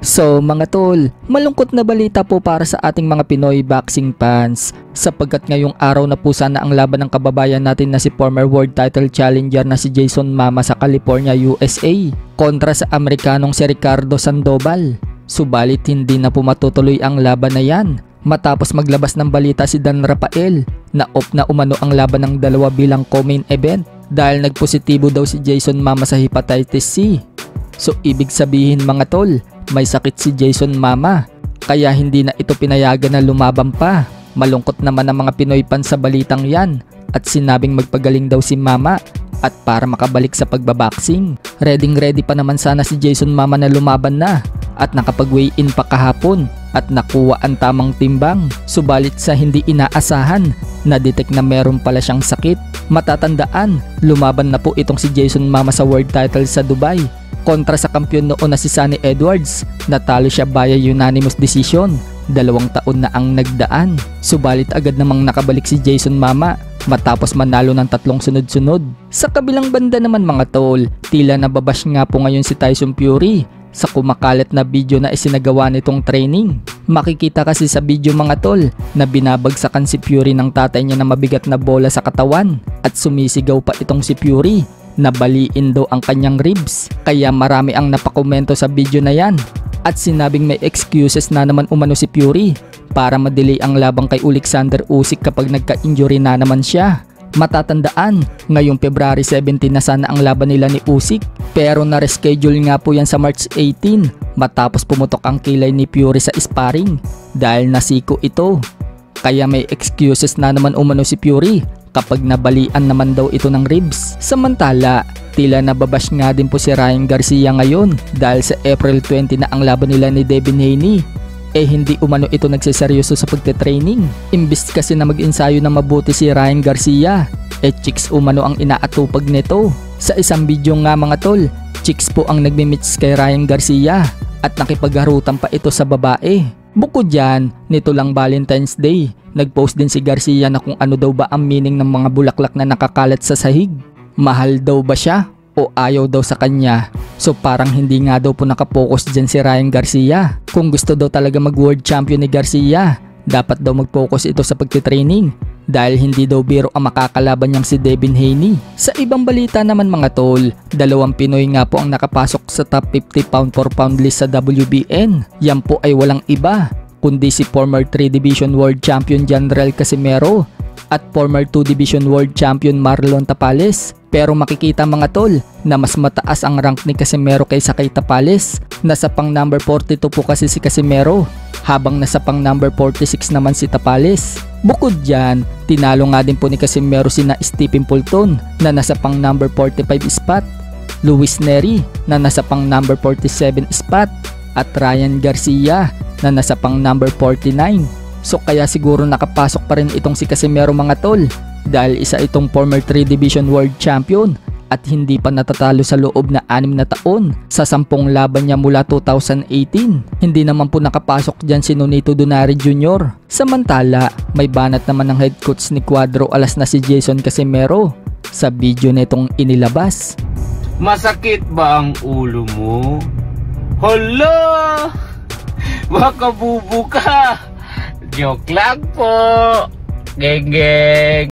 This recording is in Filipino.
So mga tol, malungkot na balita po para sa ating mga Pinoy boxing fans sapagkat ngayong araw na po sana ang laban ng kababayan natin na si former world title challenger na si Jason Mama sa California, USA kontra sa Amerikanong si Ricardo Sandoval. Subalit hindi na po matutuloy ang laban na yan matapos maglabas ng balita si Dan Rafael na off na umano ang laban ng dalawa bilang co-main event dahil nagpositibo daw si Jason Mama sa hepatitis C. So ibig sabihin mga tol, may sakit si Jason Mama kaya hindi na ito pinayagan na lumaban pa. Malungkot naman ang mga Pinoy fans sa balitang yan at sinabing magpagaling daw si Mama at para makabalik sa pagbaboxing. Ready pa naman sana si Jason Mama na lumaban na at nakapag-weigh in pa kahapon at nakuha ang tamang timbang. Subalit sa hindi inaasahan, na-detect na meron pala siyang sakit. Matatandaan, lumaban na po itong si Jason Mama sa world title sa Dubai kontra sa kampiyon noon na si Sunny Edwards. Natalo siya via unanimous decision. 2 taon na ang nagdaan. Subalit agad namang nakabalik si Jason Mama matapos manalo ng 3 sunod-sunod. Sa kabilang banda naman mga tol, tila nababash nga po ngayon si Tyson Fury sa kumakalat na video na isinagawa nitong training. Makikita kasi sa video mga tol na binabagsakan si Fury ng tatay niya na mabigat na bola sa katawan at sumisigaw pa itong si Fury. Nabaliin daw ang kanyang ribs kaya marami ang napakomento sa video na yan at sinabing may excuses na naman umano si Fury para madelay ang labang kay Alexander Usyk kapag nagka-injury na naman siya. Matatandaan, ngayong February 17 na sana ang laban nila ni Usyk pero na-reschedule nga po yan sa March 18 matapos pumutok ang kilay ni Fury sa sparring dahil nasiko ito. Kaya may excuses na naman umano si Fury kapag nabalian naman daw ito ng ribs. Samantala, tila nababash nga din po si Ryan Garcia ngayon dahil sa April 20 na ang laban nila ni Devin Haney. Hindi umano ito nagseseryoso sa pagte-training. Imbis kasi na mag-ensayo na mabuti si Ryan Garcia, chicks umano ang inaatupag nito. Sa isang video nga mga tol, chicks po ang nagmi-meets kay Ryan Garcia at nakipagharutan pa ito sa babae. Bukod dyan, nito lang Valentine's Day, nagpost din si Garcia na kung ano daw ba ang meaning ng mga bulaklak na nakakalat sa sahig. Mahal daw ba siya o ayaw daw sa kanya? So parang hindi nga daw po nakapokus dyan si Ryan Garcia. Kung gusto daw talaga mag-world champion ni Garcia, dapat daw mag-focus ito sa pagtitraining dahil hindi daw biro ang makakalaban niyang si Devin Haney. Sa ibang balita naman mga tol, 2 Pinoy nga po ang nakapasok sa top 50 pound for pound list sa WBN. Yan po ay walang iba kundi si former 3 Division World Champion Janrel Casimero at former 2 Division World Champion Marlon Tapales. Pero makikita mga tol na mas mataas ang rank ni Casimero kaysa kay Tapales. Nasa pang number 42 po kasi si Casimero habang nasa pang number 46 naman si Tapales. Bukod dyan, tinalo nga din po ni Casimero sina Stephen Fulton na nasa pang number 45 spot, Luis Neri na nasa pang number 47 spot at Ryan Garcia na nasa pang number 49. So kaya siguro nakapasok pa rin itong si Casimero mga tol dahil isa itong former 3 Division World Champion at hindi pa natatalo sa loob na 6 na taon sa 10 laban niya mula 2018. Hindi naman po nakapasok dyan si Nonito Donaire Jr. Samantala, may banat naman ng head coach ni Cuadro Alas na si Jason Casimero sa video nitong inilabas. Masakit ba ang ulo mo? Hala! Baka bubu ka! Joke lang po! Geng geng!